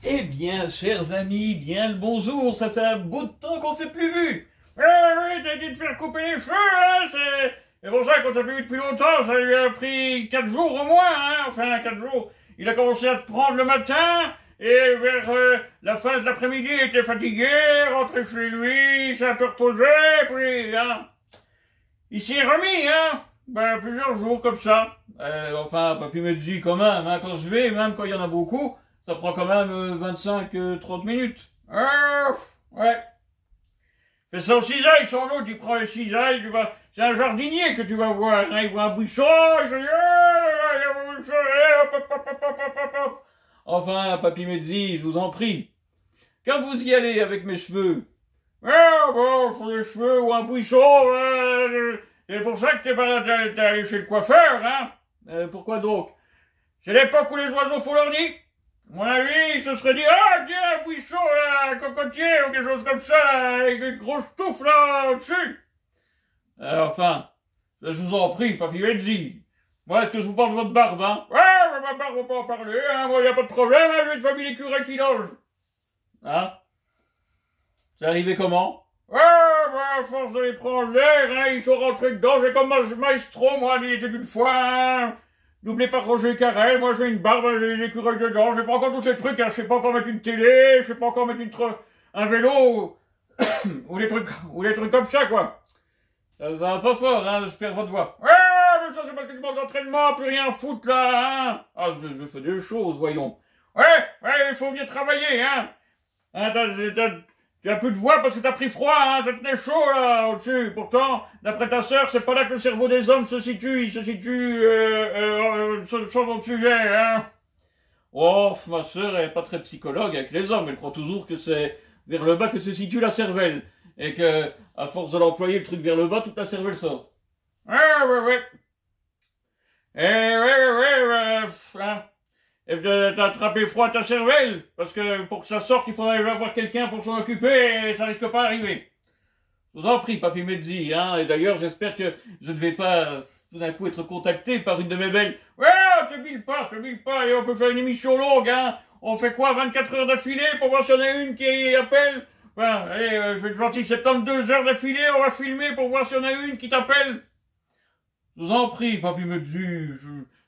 Eh bien, chers amis, bien le bonjour, ça fait un bout de temps qu'on s'est plus vu. Oui, t'as dit de faire couper les cheveux, hein, c'est pour ça qu'on t'a plus vu depuis longtemps, ça lui a pris 4 jours au moins, hein, enfin 4 jours. Il a commencé à te prendre le matin, et vers la fin de l'après-midi, il était fatigué, rentré chez lui, il s'est un peu reposé, puis, hein, il s'y est remis, hein, ben, plusieurs jours comme ça. Enfin, papy me dit quand même, hein, quand je vais, même quand il y en a beaucoup, ça prend quand même 25-30 minutes. Ouais. Fais ça au cisaille, sans doute, il prend le cisaille, c'est un jardinier que tu vas voir, hein, il voit un buisson, il se dit, il y a un buisson, hop, hop, hop, hop, hop, hop, hop. Enfin, papy me dit, je vous en prie, quand vous y allez avec mes cheveux, bon, pour les cheveux ou un buisson, c'est pour ça que t'es allé chez le coiffeur, hein. Pourquoi donc? C'est l'époque où les oiseaux font leur nid. À mon avis, il se serait dit, ah, tiens, un buisson, un cocotier, ou quelque chose comme ça, avec une grosse touffe, là, au-dessus. Enfin, je vous en prie, papy Benzi. Moi, est-ce que je vous parle de votre barbe, hein? Ouais, ma barbe, on peut en parler, hein, moi, y a pas de problème, hein, j'ai une famille d'écureuils qui loge. Hein? C'est arrivé comment? À force de les prendre l'air, hein, ils sont rentrés dedans, j'ai comme Maestro, moi, il était une fois, hein. N'oubliez pas Roger Carrel, moi j'ai une barbe, j'ai des écureuils dedans, j'ai pas encore tous ces trucs, hein, je sais pas encore mettre une télé, je sais pas encore mettre un vélo, ou des trucs comme ça, quoi. Ça va pas fort, hein, j'espère votre voix. Mais ça c'est parce que tu manques d'entraînement, plus rien à foutre, là, hein. Ah, je fais des choses, voyons. Il faut bien travailler, hein. Tu as plus de voix parce que t'as pris froid, hein, ça tenait chaud, là, au-dessus. Pourtant, d'après ta sœur, c'est pas là que le cerveau des hommes se situe, il se situe, sur notre sujet, hein. Oh, ma sœur, elle est pas très psychologue avec les hommes, elle croit toujours que c'est vers le bas que se situe la cervelle. Et que, à force de l'employer le truc vers le bas, toute la cervelle sort. Ouais. Hein. Et t'as attrapé froid à ta cervelle, parce que pour que ça sorte, il faudrait avoir quelqu'un pour s'en occuper, et ça risque pas d'arriver. Je vous en prie, papy Mezzi, hein, et d'ailleurs, j'espère que je ne vais pas, tout d'un coup, être contacté par une de mes belles. Ouais, te bille pas, et on peut faire une émission longue, hein. On fait quoi, 24 heures d'affilée, pour voir s'il y en a une qui appelle? Enfin, allez, je vais être gentil, 72 heures d'affilée, on va filmer pour voir s'il y en a une qui t'appelle. Je vous en prie, papy Mezzi,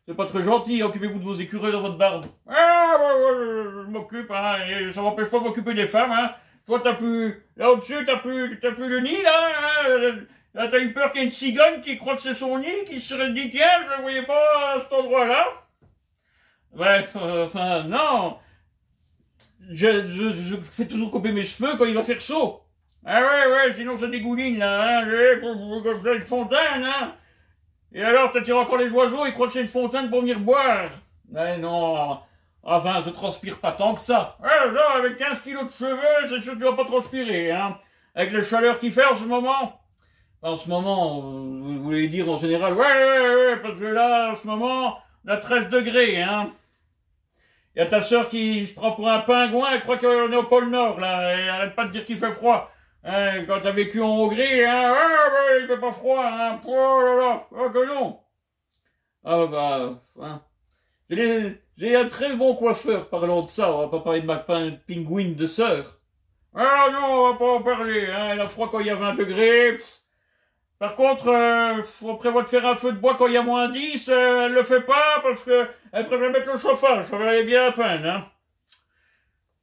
c'est pas très gentil, occupez-vous de vos écureuils dans votre barbe. Je m'occupe, hein, et ça m'empêche pas de m'occuper des femmes, hein. Toi, là au-dessus, t'as plus le nid, là, hein. Là, t'as eu peur qu'il y ait une cigogne qui croit que c'est son nid, qui se serait dit, tiens, je ne voyais pas à cet endroit-là. Bref, enfin, non. Je fais toujours couper mes cheveux quand il va faire chaud. Ah ouais, sinon ça dégouline, là, hein, comme ça, une fontaine, hein. Et alors, t'attires encore les oiseaux, ils croient que c'est une fontaine pour venir boire. Mais non, enfin, je transpire pas tant que ça. Non, avec 15 kilos de cheveux, c'est sûr que tu vas pas transpirer, hein. Avec la chaleur qu'il fait en ce moment. En ce moment, vous voulez dire en général, ouais, parce que là, en ce moment, on a 13 degrés, hein. Il y a ta sœur qui se prend pour un pingouin, elle croit qu'on est au pôle Nord, là, et arrête pas de dire qu'il fait froid. Hein, quand t'as vécu en Hongrie, hein, il fait pas froid, hein, oh là là, oh que non. Ah bah, hein. J'ai un très bon coiffeur, parlant de ça, on va pas parler de ma pingouine de sœur. Ah non, on va pas en parler, hein, elle a froid quand il y a 20 degrés. Par contre, on prévoit de faire un feu de bois quand il y a moins 10, elle le fait pas parce que elle préfère mettre le chauffage, ça valait bien à peine, hein.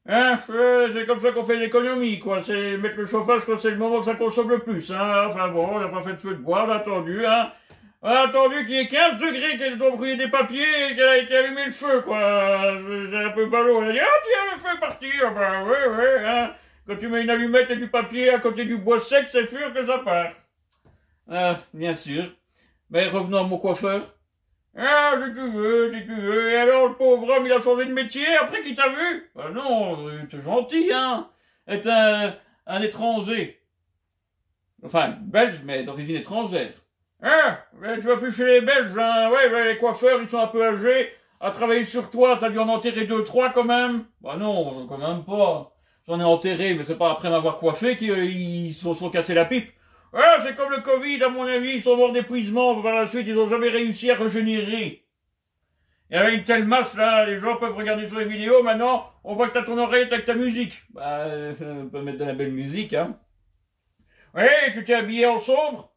C'est comme ça qu'on fait l'économie, quoi. C'est mettre le chauffage quand c'est le moment que ça consomme le plus, hein. Enfin bon, on n'a pas fait de feu de bois, on a attendu, hein. On a attendu qu'il y ait 15 degrés, qu'elle doit brûler des papiers et qu'elle a été allumée le feu, quoi. C'est un peu ballot. Elle a dit, ah tiens, le feu est parti. Ah bah ouais, hein. Quand tu mets une allumette et du papier à côté du bois sec, c'est sûr que ça part. Ah, bien sûr. Mais revenons à mon coiffeur. Ah, si tu veux. Et alors, le pauvre homme, il a changé de métier après qu'il t'a vu? Ben non, t'es gentil, hein. Est un étranger. Enfin, belge, mais d'origine étrangère. Mais tu vas plus chez les Belges, hein. Ouais, les coiffeurs, ils sont un peu âgés. À travailler sur toi, t'as dû en enterrer 2-3 quand même. Bah non, quand même pas. J'en ai enterré, mais c'est pas après m'avoir coiffé qu'ils sont cassés la pipe. C'est comme le Covid, à mon avis, ils sont morts d'épuisement, par la suite, ils ont jamais réussi à régénérer. Il y avait une telle masse là, les gens peuvent regarder sur les vidéos, maintenant on voit que t'as ton oreillette avec ta musique. Bah, on peut mettre de la belle musique, hein. Oui, tu t'es habillé en sombre?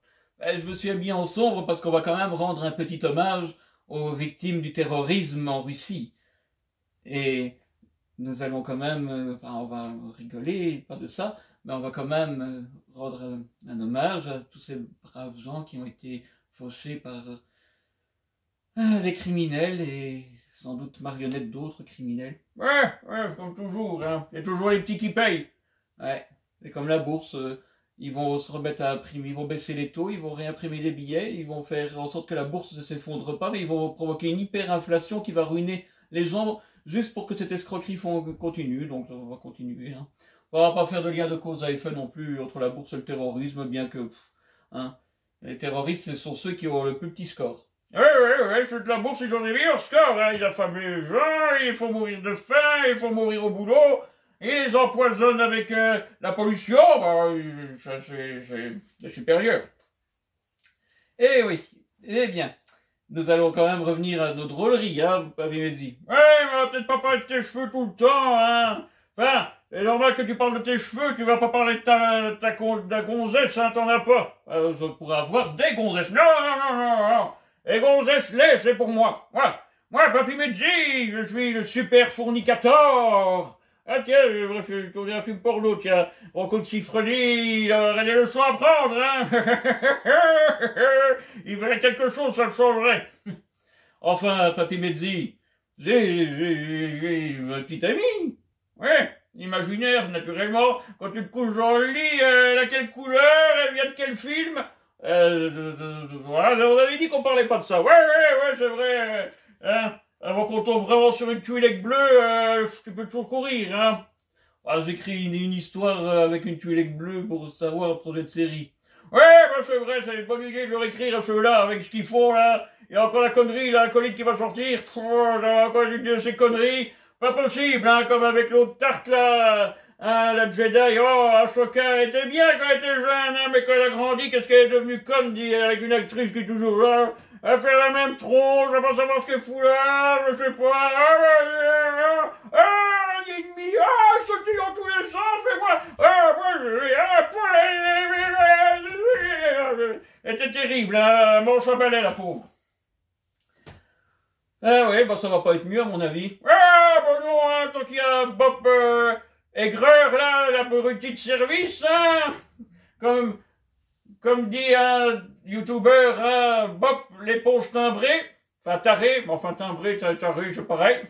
Je me suis habillé en sombre parce qu'on va quand même rendre un petit hommage aux victimes du terrorisme en Russie. Et nous allons quand même, enfin on va rigoler, pas de ça, mais on va quand même rendre un hommage à tous ces braves gens qui ont été fauchés par les criminels et sans doute marionnettes d'autres criminels. Ouais, comme toujours, hein. Il y a toujours les petits qui payent. Ouais, et comme la bourse, ils vont se remettre à imprimer, ils vont baisser les taux, ils vont réimprimer les billets, ils vont faire en sorte que la bourse ne s'effondre pas, mais ils vont provoquer une hyperinflation qui va ruiner les gens juste pour que cette escroquerie continue, donc on va continuer. Hein. On va pas faire de lien de cause à effet non plus entre la bourse et le terrorisme, bien que hein, les terroristes, ce sont ceux qui ont le plus petit score. Oui, toute la bourse, ils ont des meilleurs scores, hein. Ils affament les gens, il faut mourir de faim, il faut mourir au boulot, ils les empoisonnent avec la pollution, bah, ça c'est supérieur. Eh oui, eh bien, nous allons quand même revenir à nos drôleries, hein, Papy Medzi. Ouais, mais on va peut-être pas parler de tes cheveux tout le temps, hein. Enfin, c'est normal que tu parles de tes cheveux, tu vas pas parler de ta gonzesse, hein, t'en as pas. Je pourrais avoir des gonzesses. Non. Les gonzesses lait, c'est pour moi. Moi, Papy Medzi, je suis le super fournicateur. Ah tiens, j'ai tourné un film porno, tiens. Rocco de Siffredi, il aurait des leçons à prendre, hein. Il verrait quelque chose, ça le changerait. Enfin, Papy Medzi, j'ai une petite amie. Ouais, imaginaire, naturellement. Quand tu te couches dans le lit, elle a quelle couleur, elle vient de quel film? Voilà, on avait dit qu'on parlait pas de ça. Ouais, c'est vrai. Hein, avant qu'on tombe vraiment sur une Twi'lek bleue, tu peux toujours courir, hein. J'écris une histoire avec une Twi'lek bleue pour savoir un projet de série. Ouais, c'est vrai, c'est une bonne idée de leur écrire ceux-là, avec ce qu'ils font, là. Il y a encore la connerie, là, la colite qui va sortir. J'avais encore une de ces conneries. Pas possible, hein, comme avec l'autre tarte, là. Hein, la Jedi, Ashoka était bien quand elle était jeune, hein, mais quand elle a grandi, qu'est-ce qu'elle est devenue conne, avec une actrice qui est toujours là, elle fait la même tronche, je vais pas savoir ce qu'elle fout là, je sais pas, l'ennemi, sauter dans tous les sens, et moi, elle était terrible, hein, manche à balai, la pauvre. Ah oui, ça va pas être mieux, à mon avis. Non, hein, tant qu'il y a Bob, aigreur, là, l'abruti de service, hein, comme dit un youtubeur, hein, Bob, l'éponge timbrée, enfin taré, mais enfin timbré, taré, c'est pareil.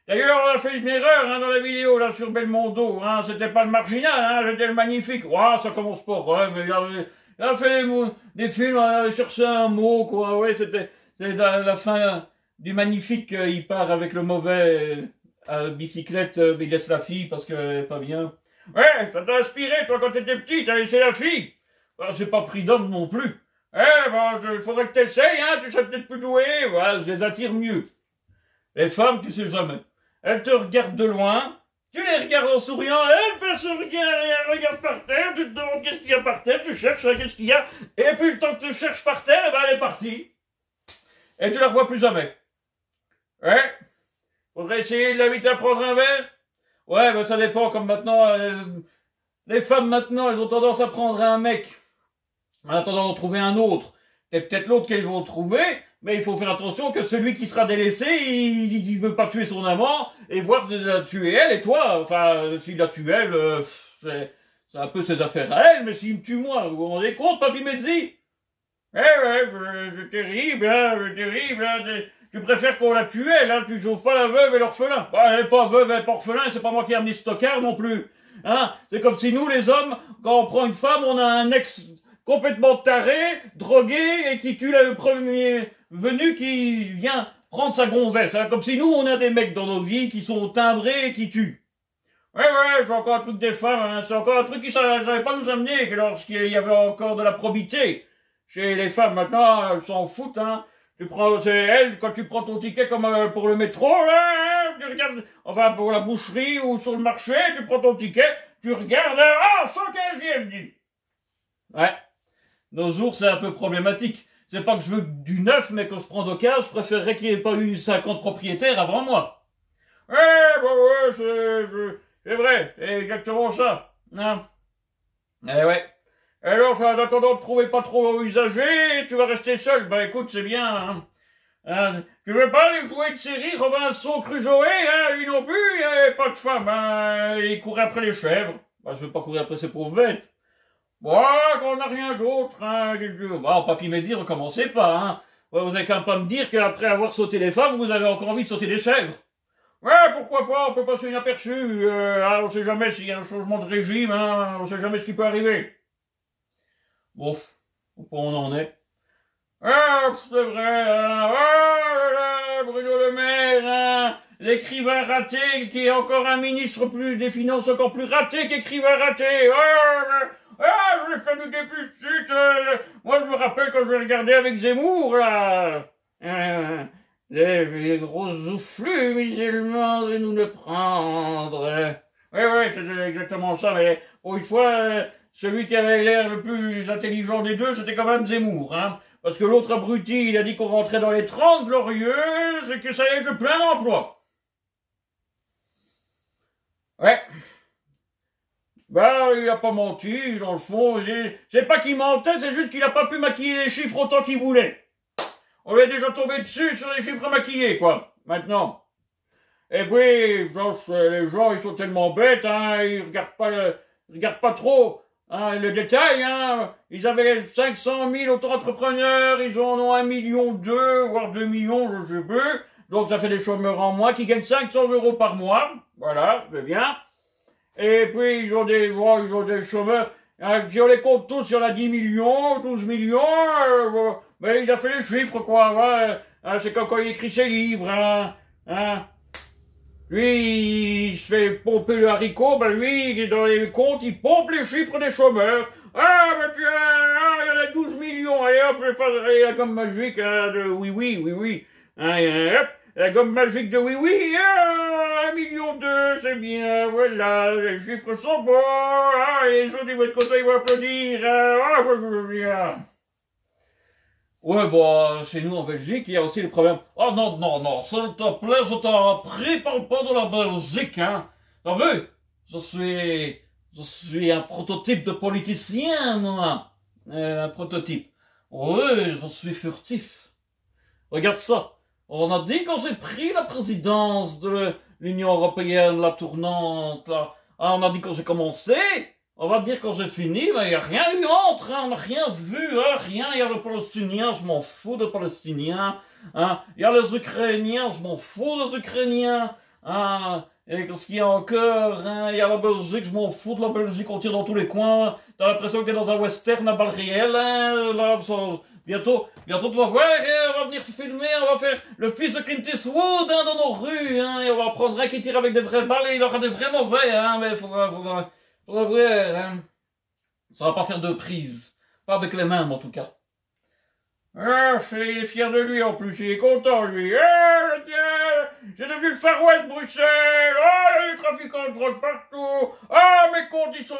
D'ailleurs, on a fait une erreur, hein, dans la vidéo, là, sur Belmondo, hein, c'était pas le marginal, hein, c'était le magnifique. Ça commence pas, mais il a fait des films, on avait cherché un mot, quoi, ouais, c'est la fin du magnifique, il part avec le mauvais, à bicyclette, il laisse la fille parce qu'elle est pas bien. Ouais, ça t'a inspiré, toi, quand t'étais petit, t'as laissé la fille. J'ai pas pris d'homme non plus. Il faudrait que t'essayes, hein, tu serais peut-être plus doué. Voilà, je les attire mieux. Les femmes, tu sais jamais. Elles te regardent de loin, tu les regardes en souriant, elles passent elles regardent par terre, tu te demandes qu'est-ce qu'il y a par terre, tu cherches, qu'est-ce qu'il y a, et puis le temps que tu cherches par terre, elle est partie. Et tu la revois plus jamais. Ouais. Faudrait essayer de l'inviter à prendre un verre? Ouais, ça dépend, comme maintenant, les femmes maintenant, elles ont tendance à prendre un mec, en attendant d'en trouver un autre. C'est peut-être l'autre qu'elles vont trouver, mais il faut faire attention que celui qui sera délaissé, il veut pas tuer son amant, et voir de la tuer elle et toi. Enfin, s'il la tue elle, c'est un peu ses affaires à elle, mais s'il me tue moi, vous vous rendez compte, Papy Medzi? C'est terrible, hein, tu préfères qu'on la tue elle, hein, tu sauves pas la veuve et l'orphelin. Elle est pas veuve, elle est pas orphelin, c'est pas moi qui ai amené Stockard non plus. Hein, c'est comme si nous, les hommes, quand on prend une femme, on a un ex complètement taré, drogué, et qui tue le premier venu qui vient prendre sa gonzesse, hein, comme si nous, on a des mecs dans nos vies qui sont timbrés et qui tuent. Ouais, c'est encore un truc des femmes, hein, c'est encore un truc qui savait pas nous amener, que lorsqu'il y avait encore de la probité. Chez les femmes, maintenant, elles s'en foutent, hein. C'est elle, quand tu prends ton ticket comme pour le métro, là, tu regardes, enfin, pour la boucherie ou sur le marché, tu prends ton ticket, tu regardes, 115e, dit. Ouais. Nos jours, c'est un peu problématique. c'est pas que je veux du neuf, mais que je prends d'occasion, je préférerais qu'il n'y ait pas eu 50 propriétaires avant moi. Ouais, bah ouais, c'est vrai, c'est exactement ça. Hein. Eh ouais. Alors, en attendant de trouver pas trop usagé, tu vas rester seul. Bah écoute, c'est bien, hein. Tu veux pas aller jouer de série Robinson Crusoe, hein, lui non plus, il avait pas de femme, hein, il courait après les chèvres. Bah, je veux pas courir après ces pauvres bêtes. Bon, qu'on n'a rien d'autre, hein, bah, papy Médis, recommencez pas, hein. Ouais, vous n'avez qu'à pas me dire qu'après avoir sauté les femmes, vous avez encore envie de sauter des chèvres. Ouais, pourquoi pas, on peut passer inaperçu, on sait jamais s'il y a un changement de régime, hein, on sait jamais ce qui peut arriver. Bon, où on en est? Ah, c'est vrai, hein. Oh, Bruno Le Maire, hein. L'écrivain raté, qui est encore un ministre plus des Finances encore plus raté qu'écrivain raté. J'ai fait du déficit. Moi, je me rappelle quand je vais regarder avec Zemmour, là. Les gros soufflus musulmans de nous le prendre. Ouais, c'était exactement ça, mais pour une fois, celui qui avait l'air le plus intelligent des deux, c'était quand même Zemmour, hein. Parce que l'autre abruti, il a dit qu'on rentrait dans les 30 glorieux, et que ça allait être le plein emploi. Ouais. Bah, il a pas menti, dans le fond. C'est pas qu'il mentait, c'est juste qu'il a pas pu maquiller les chiffres autant qu'il voulait. On est déjà tombé dessus sur les chiffres maquillés, quoi. Maintenant. Et puis, les gens, ils sont tellement bêtes, hein, ils regardent pas trop. Hein, le détail, hein, ils avaient 500 000 auto-entrepreneurs, ils en ont 1,2 million, voire 2 millions, je sais plus. Donc ça fait des chômeurs en moins qui gagnent 500 € par mois. Voilà, c'est bien. Et puis ils ont des chômeurs, hein, si on les compte tous, il y en a 10 millions, 12 millions, mais il a fait les chiffres, quoi. Ouais, hein, c'est comme quand il écrit ses livres, hein. Lui, il se fait pomper le haricot, ben lui, dans les comptes, il pompe les chiffres des chômeurs. Ah, ben tiens, il y en a 12 millions, allez hop, je fais la gomme magique de oui. Hein, hop, la gomme magique de oui, 1,2 million, c'est bien, voilà, les chiffres sont beaux, les autres, ils vont être contents, ils vont applaudir, je veux bien. Ouais, bah, chez nous en Belgique, il y a aussi le problème. Oh non, s'il te plaît, je t'en prie, parle pas de la Belgique, hein. T'as vu? Je suis un prototype de politicien, moi. Un prototype. Oui, je suis furtif. Regarde ça. On a dit quand j'ai pris la présidence de l'Union Européenne, la tournante, là. Ah, on a dit quand j'ai commencé. On va dire quand j'ai fini, mais il n'y a rien eu entre, hein, on n'a rien vu, hein, rien. Il y a le Palestinien, je m'en fous des Palestiniens. Hein. Il y a les Ukrainiens, je m'en fous des Ukrainiens. Hein. Et qu'est-ce qu'il y a encore, hein. Il y a la Belgique, je m'en fous de la Belgique, on tire dans tous les coins. T'as l'impression que t'es dans un western à balles réelles. Hein. Là, bientôt tu vas voir, hein, on va venir filmer, on va faire le fils de Clint Eastwood, hein, dans nos rues. Hein, et on va prendre un qui tire avec des vraies balles et il aura des vrais mauvais. Hein, mais faudra voir, hein. Ça va pas faire de prise. Pas avec les mains, en tout cas. Ah, il est fier de lui, en plus. Il est content, lui. Ah, tiens, j'ai devenu le Far West, Bruxelles. Ah, il y a des trafiquants de drogue partout. Ah, mes comptes, ils sont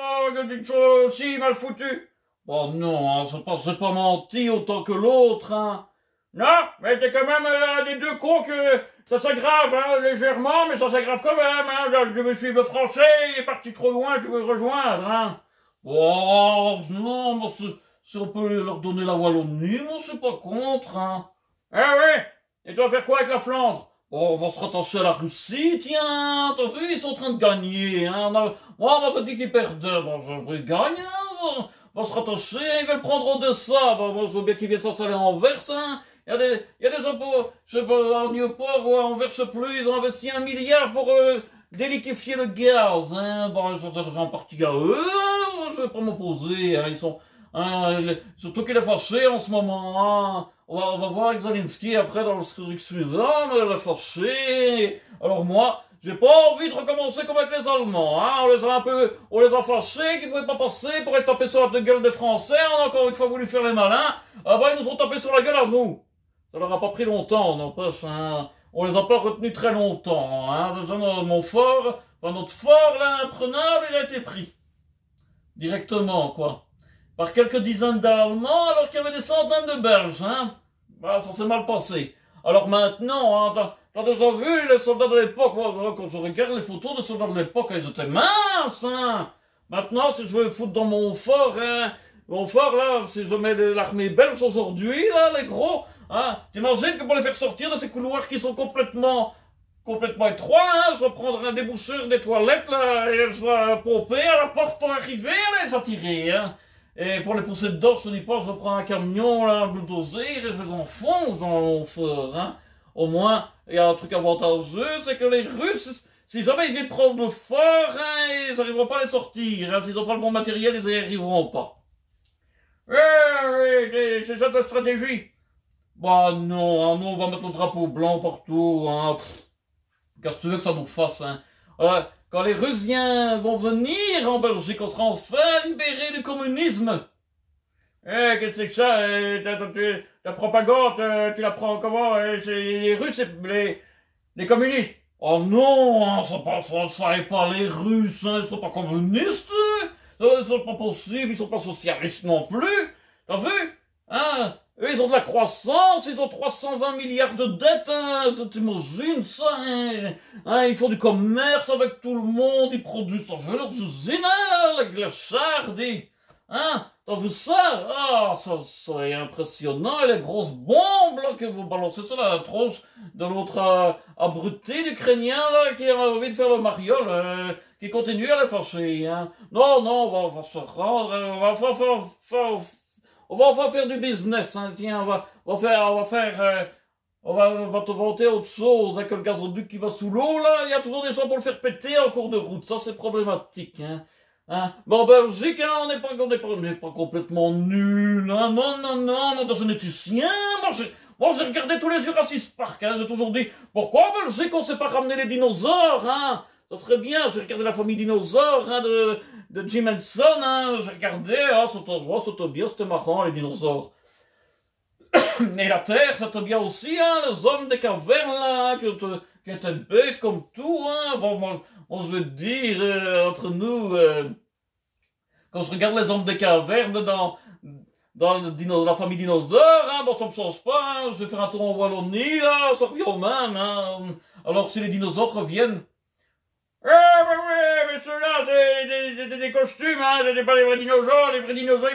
aussi mal foutus. Bon, non, hein, c'est pas menti autant que l'autre, hein. Non, mais t'es quand même un des deux cons que ça s'aggrave, hein, légèrement, mais ça s'aggrave quand même, hein. Je me suis le français, il est parti trop loin, je veux le rejoindre, hein. Oh, non, mais si on peut leur donner la Wallonie, moi, c'est pas contre, hein. Ah ouais? Et tu vas faire quoi avec la Flandre? Oh, on va se rattacher à la Russie, tiens, t'as vu, ils sont en train de gagner, hein. Moi, on m'avait dit qu'ils perdaient, bon, ils gagnent, hein. On va se rattacher, ils veulent prendre Odessa, bon, moi, je veux bien qu'ils viennent s'installer en Anvers, hein. Il y a des impôts, je sais pas, en Newport ou en Verse-Plus, ils ont investi 1 milliard pour déliquéfier le gaz, hein. Bon, ils sont déjà en partie à eux, je vais pas m'opposer, hein. Ils sont, hein, surtout qu'il est fâché en ce moment, hein. On va voir avec Zelensky après dans le truc suivant, mais il est fâché. Alors moi, j'ai pas envie de recommencer comme avec les Allemands, hein. On les a fâchés, qu'ils pouvaient pas passer pour être tapés sur la gueule des Français. On a encore une fois voulu faire les malins. Ah bah, ils nous ont tapé sur la gueule à nous. Ça leur a pas pris longtemps, n'empêche, hein. On les a pas retenus très longtemps, hein. Déjà, notre fort, là, imprenable, il a été pris. Directement, quoi. par quelques dizaines d'Allemands, alors qu'il y avait des centaines de Belges, hein. Bah, ça s'est mal passé. Alors maintenant, hein, t'as déjà vu les soldats de l'époque? Moi, quand je regarde les photos des soldats de l'époque, ils étaient minces, hein. Maintenant, si je veux foutre dans mon fort, là, si je mets l'armée belge aujourd'hui, là, les gros, hein, t'imagines que pour les faire sortir de ces couloirs qui sont complètement étroits, hein, je vais prendre un déboucheur des toilettes, là, et je vais pomper à la porte pour arriver à les attirer, hein. Et pour les pousser dedans, je te dis pas, je prends un camion, là, un bulldozer, et je les enfonce dans mon fort, hein. Au moins, il y a un truc avantageux, c'est que les Russes, si jamais ils viennent prendre le fort, hein, ils n'arriveront pas à les sortir, hein. S'ils n'ont pas le bon matériel, ils n'y arriveront pas. C'est ça ta stratégie? Bah non, hein, nous on va mettre le drapeau blanc partout, hein. Qu'est-ce que tu veux que ça nous fasse, hein? Quand les Russes vont venir en Belgique, on sera enfin libérés du communisme. Qu'est-ce que c'est que ça? Ta propagande, tu la prends comment? C'est les Russes et les communistes. Oh non, hein, ça n'est pas les Russes, hein, ils sont pas communistes. Ils sont pas possibles, ils sont pas socialistes non plus. T'as vu? Hein? Eux, ils ont de la croissance, ils ont 320 milliards de dettes, hein, t'imagines ça, hein, ils font du commerce avec tout le monde, ils produisent leurs usines, hein, la glasharde, hein, t'as vu ça? Ah, ça est impressionnant, et les grosses bombes, là, que vous balancez sur la tronche de l'autre abruti d'Ukrainien, là, qui a envie de faire le mariole, qui continue à les fâcher, hein. Non, on va se rendre, on va enfin faire du business, hein. Tiens, on va te vanter autre chose, hein, que le gazoduc qui va sous l'eau, là. Il y a toujours des gens pour le faire péter en cours de route. Ça, c'est problématique, hein. Mais en Belgique, hein, on n'est pas complètement nul, hein. Non, dans généticien. Moi, j'ai regardé tous les Jurassic Park, hein. J'ai toujours dit, pourquoi en Belgique, on sait pas ramener les dinosaures, hein? Ça serait bien. J'ai regardé la famille dinosaure, hein, de Jim Henson, hein, j'ai regardé, c'était bien, c'était marrant, les dinosaures. Et la Terre, c'était bien aussi, hein, les hommes des cavernes, là, qui étaient bêtes comme tout, hein. Bon, je veux dire, entre nous, quand je regarde les hommes des cavernes dans la famille dinosaure, hein, bon, ça me change pas, hein. Je vais faire un tour en Wallonie, là, ça revient au même, hein. Alors, si les dinosaures reviennent, mais ceux-là, c'est des costumes, hein, c'est pas les vrais dinosaures, ils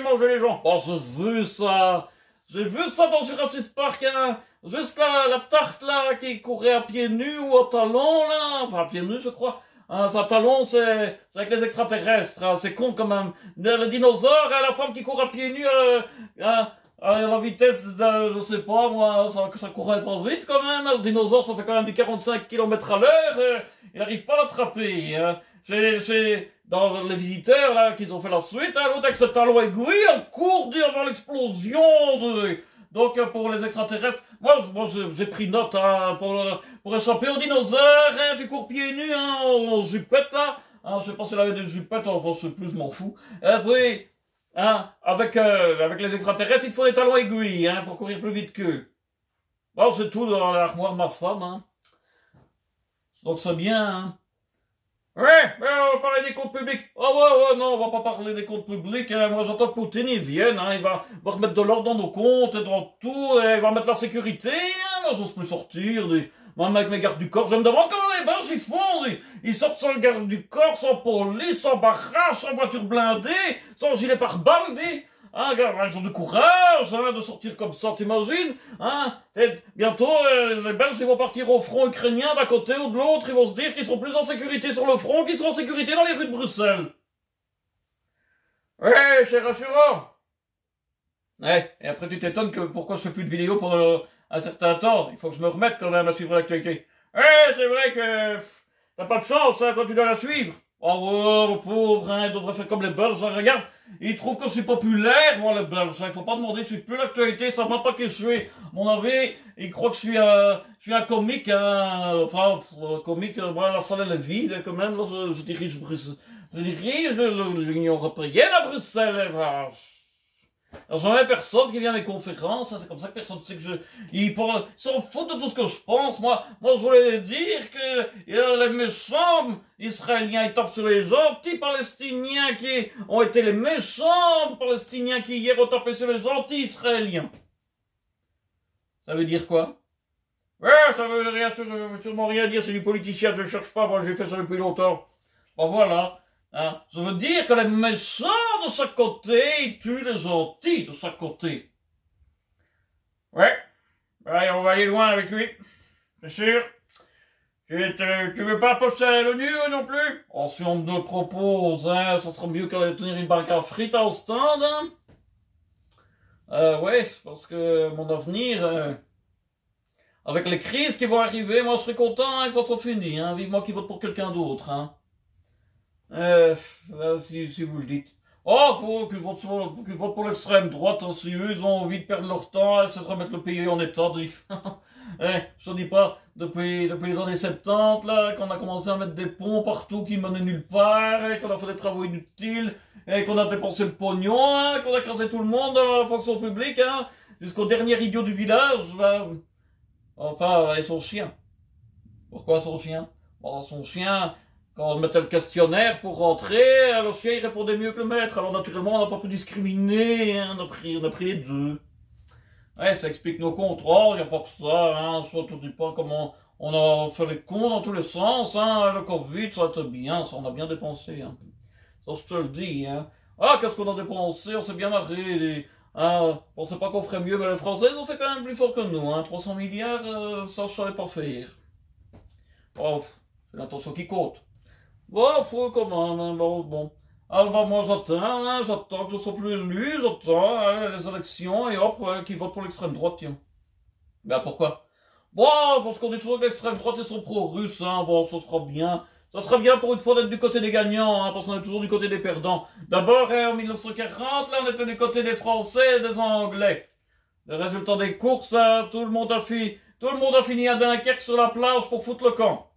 mangeaient les gens. Oh, j'ai vu ça dans Jurassic Park, hein, juste la tarte, là, qui courait à pieds nus ou à talons, là, enfin, à pieds nus, je crois. Hein, sa talon, c'est avec les extraterrestres, hein, c'est con quand même. Le dinosaure, hein, la femme qui court à pieds nus, à la vitesse de, je sais pas moi, ça courait pas vite quand même, hein. Le dinosaure, ça fait quand même du 45 km à l'heure, il n'arrive pas à l'attraper, hein. Dans les visiteurs, là, qu'ils ont fait la suite, hein, l'autre avec ce talon aiguille, en court avant l'explosion donc, pour les extraterrestres, moi j'ai pris note, hein, pour échapper aux dinosaures, hein, tu cours pieds nus, hein, en jupette, là, hein, je sais pas s'il avait des jupettes, enfin, je sais plus, je m'en fous. Et puis, hein, avec les extraterrestres, il te faut des talons aiguilles, hein, pour courir plus vite qu'eux. Bon, c'est tout dans l'armoire de ma femme, hein. Donc c'est bien, hein. Ouais, on va parler des comptes publics. Oh ouais, non, on va pas parler des comptes publics, hein. Moi j'entends que Poutine, il vienne, hein, il va remettre de l'ordre dans nos comptes et dans tout, et il va mettre la sécurité, hein. Moi j'ose plus sortir, moi avec mes gardes du corps, je me demande comment les Belges ils font, ils sortent sans garde du corps, sans police, sans barrage, sans voiture blindée, sans gilet pare-balles, hein, ils ont du courage, hein, de sortir comme ça, t'imagines, hein, et bientôt, les Belges, ils vont partir au front ukrainien d'un côté ou de l'autre, ils vont se dire qu'ils seront plus en sécurité sur le front qu'ils seront en sécurité dans les rues de Bruxelles. Ouais, c'est rassurant. Ouais, et après tu t'étonnes que pourquoi je fais plus de vidéos pendant un certain temps, il faut que je me remette quand même à suivre l'actualité. Ouais, c'est vrai que t'as pas de chance, hein, quand tu dois la suivre. Oh ouais, le pauvre, hein, il devrait faire comme les Belges, hein, regarde, ils trouvent que je suis populaire, moi, les Belges, hein, il faut pas demander, je suis plus l'actualité, ça va pas que je suis, à mon avis, ils croient que je suis un comique, hein, enfin, comique, moi, la salle elle est vide, quand même, là, je dirige l'Union Européenne à Bruxelles, hein, Alors, jamais personne qui vient à mes conférences, hein, c'est comme ça que personne sait que ils s'en foutent de tout ce que je pense. Moi, je voulais dire que les méchants Israéliens, ils tapent sur les gentils Palestiniens qui ont été les méchants Palestiniens qui hier ont tapé sur les gentils Israéliens. Ça veut dire quoi? Ouais, ça veut sûrement rien dire, c'est du politicien, je ne cherche pas, moi j'ai fait ça depuis longtemps. Bon voilà. Hein, ça veut dire que les méchants de chaque côté, ils tuent les gentils de chaque côté. Ouais, allez, on va aller loin avec lui, c'est sûr. Tu veux pas poster à l'ONU non plus? Oh, si on me propose, hein, ça sera mieux que de tenir une barque à frites au stand, hein. Ouais, parce que mon avenir, avec les crises qui vont arriver, moi je serai content hein, que ça soit fini, hein, vivement qu'ils votent pour quelqu'un d'autre, hein. Si vous le dites. Oh, qu'ils votent pour l'extrême droite, hein, si eux ils ont envie de perdre leur temps, c'est de remettre le pays en état, je te dis pas, depuis les années 70, là, qu'on a commencé à mettre des ponts partout qui menaient nulle part, et qu'on a fait des travaux inutiles, et qu'on a dépensé le pognon, hein, qu'on a crasé tout le monde dans la fonction publique, hein, jusqu'au dernier idiot du village, là. Enfin, et son chien. Pourquoi son chien? Bon, son chien, quand on mettait le questionnaire pour rentrer, le chien il répondait mieux que le maître. Alors naturellement, on n'a pas pu discriminer, hein, on a pris les deux. Ouais, ça explique nos comptes. Oh, il n'y a pas que ça, hein, ça te dis pas comment on a fait les cons dans tous les sens, hein, le Covid, ça a été bien, ça on a bien dépensé, hein. Ça je te le dis, hein. Ah, qu'est-ce qu'on a dépensé, on s'est bien marré, on pensait pas qu'on ferait mieux, mais les Français ils ont fait quand même plus fort que nous, hein. 300 milliards, ça je savais pas faire. Oh, c'est l'intention qui compte. Bon, faut quand même, hein, bon. Ah bah moi j'attends que je sois plus élu, j'attends hein, les élections et hop, qu'ils votent pour l'extrême droite, tiens. Ben pourquoi? Bon, parce qu'on dit toujours que l'extrême droite ils sont pro-russes, hein, bon, ça sera bien. Ça serait bien pour une fois d'être du côté des gagnants, hein, parce qu'on est toujours du côté des perdants. D'abord, en 1940, là, on était du côté des Français et des Anglais. Le résultat des courses, hein, tout le monde a fini à Dunkerque sur la plage pour foutre le camp.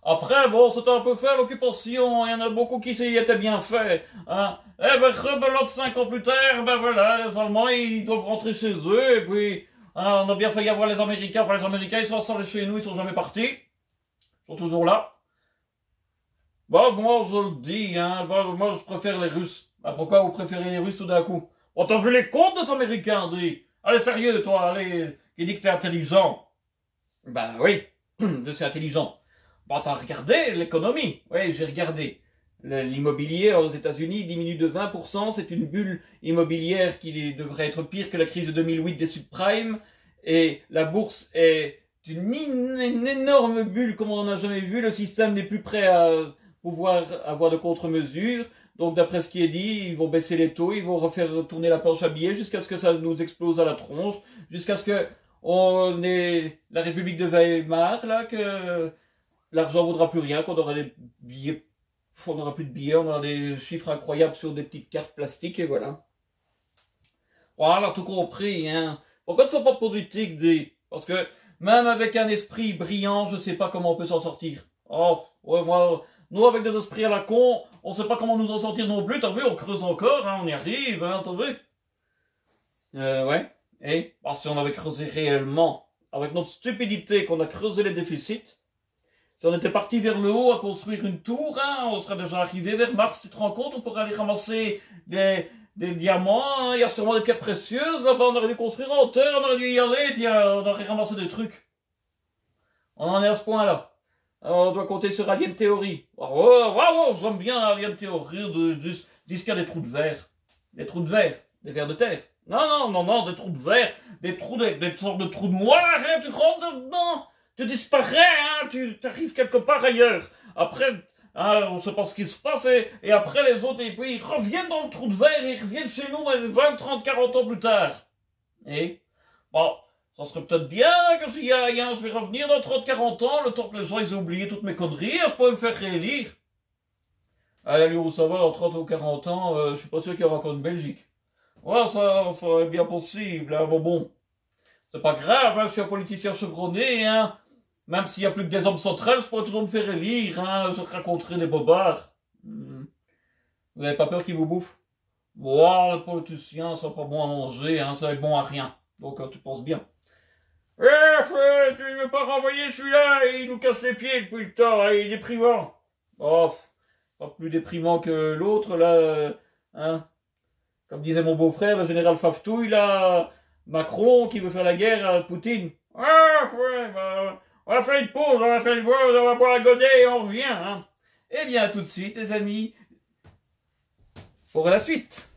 Après, bon, c'était un peu fait l'occupation, il y en a beaucoup qui y étaient bien faits, hein. Eh ben, rebelote 5 ans plus tard, ben voilà, les Allemands, ils doivent rentrer chez eux, et puis, hein, on a bien failli avoir les Américains, enfin les Américains, ils sont installés chez nous, ils sont jamais partis. Ils sont toujours là. Bon, moi, je le dis, hein, bon, moi, je préfère les Russes. Ben, pourquoi vous préférez les Russes tout d'un coup? Oh, t'as vu les comptes des Américains, dis? Allez, sérieux, toi, allez, qui dit que t'es intelligent? Ben oui, je suis intelligent. Bon, t'as regardé l'économie? Oui, j'ai regardé. L'immobilier aux États-Unis diminue de 20%. C'est une bulle immobilière qui devrait être pire que la crise de 2008 des subprimes. Et la bourse est une énorme bulle comme on n'en a jamais vu. Le système n'est plus prêt à pouvoir avoir de contre-mesures. Donc, d'après ce qui est dit, ils vont baisser les taux, ils vont refaire tourner la planche à billets jusqu'à ce que ça nous explose à la tronche, jusqu'à ce que on ait la République de Weimar, là, que l'argent vaudra plus rien, qu'on aura des billets, on n'aura plus de billets, on aura des chiffres incroyables sur des petites cartes plastiques, et voilà. Voilà, tout compris, hein. Pourquoi ne sont pas politique, des... Parce que, même avec un esprit brillant, je sais pas comment on peut s'en sortir. Oh, ouais, moi, nous, avec des esprits à la con, on sait pas comment nous en sortir non plus, t'as vu, on creuse encore, hein, on y arrive, hein, t'as vu. Ouais. Et, bah, si on avait creusé réellement, avec notre stupidité qu'on a creusé les déficits, si on était parti vers le haut à construire une tour, hein, on serait déjà arrivé vers Mars, tu te rends compte, on pourrait aller ramasser des diamants, hein, il y a sûrement des pierres précieuses, là-bas, on aurait dû construire en hauteur, on aurait dû y aller, tiens, on aurait ramassé des trucs. On en est à ce point-là. On doit compter sur Alien Theory. Oh, j'aime bien Alien Theory, disent qu'il y a des trous de verre. Des trous de verre, des vers de terre. Non, des trous de verre, des sortes de trous noirs, hein, tu rentres dedans. Tu disparais, hein, tu arrives quelque part ailleurs. Après, hein, on sait pas ce qui se passe, et après les autres, et puis ils reviennent dans le trou de verre, et ils reviennent chez nous 20, 30, 40 ans plus tard. Et, bon, ça serait peut-être bien que j'y aille, hein, je vais revenir dans 30, 40 ans, le temps que les gens ils aient oublié toutes mes conneries, je pourrais me faire réélire. Allez, où ça va, dans 30 ou 40 ans, je suis pas sûr qu'il y aura encore une Belgique. Ouais, ça est bien possible, hein, bon. C'est pas grave, hein, je suis un politicien chevronné, hein. Même s'il n'y a plus que des hommes centrales, je pourrais toujours me faire élire, hein, je te raconterai des bobards. Vous n'avez pas peur qu'ils vous bouffent? Bon, les politiciens, c'est pas bon à manger, hein, ça est bon à rien. Donc tu penses bien. Tu ne veux pas renvoyer celui-là, il nous casse les pieds depuis le temps, hein, il est déprimant. Oh, pas plus déprimant que l'autre, là, hein. Comme disait mon beau-frère, le général Faftou, il a Macron qui veut faire la guerre à Poutine. Ah, ouais, bah, on va faire une pause, on va faire une pause, on va boire un godet et on revient, hein. Eh bien, à tout de suite, les amis, pour la suite.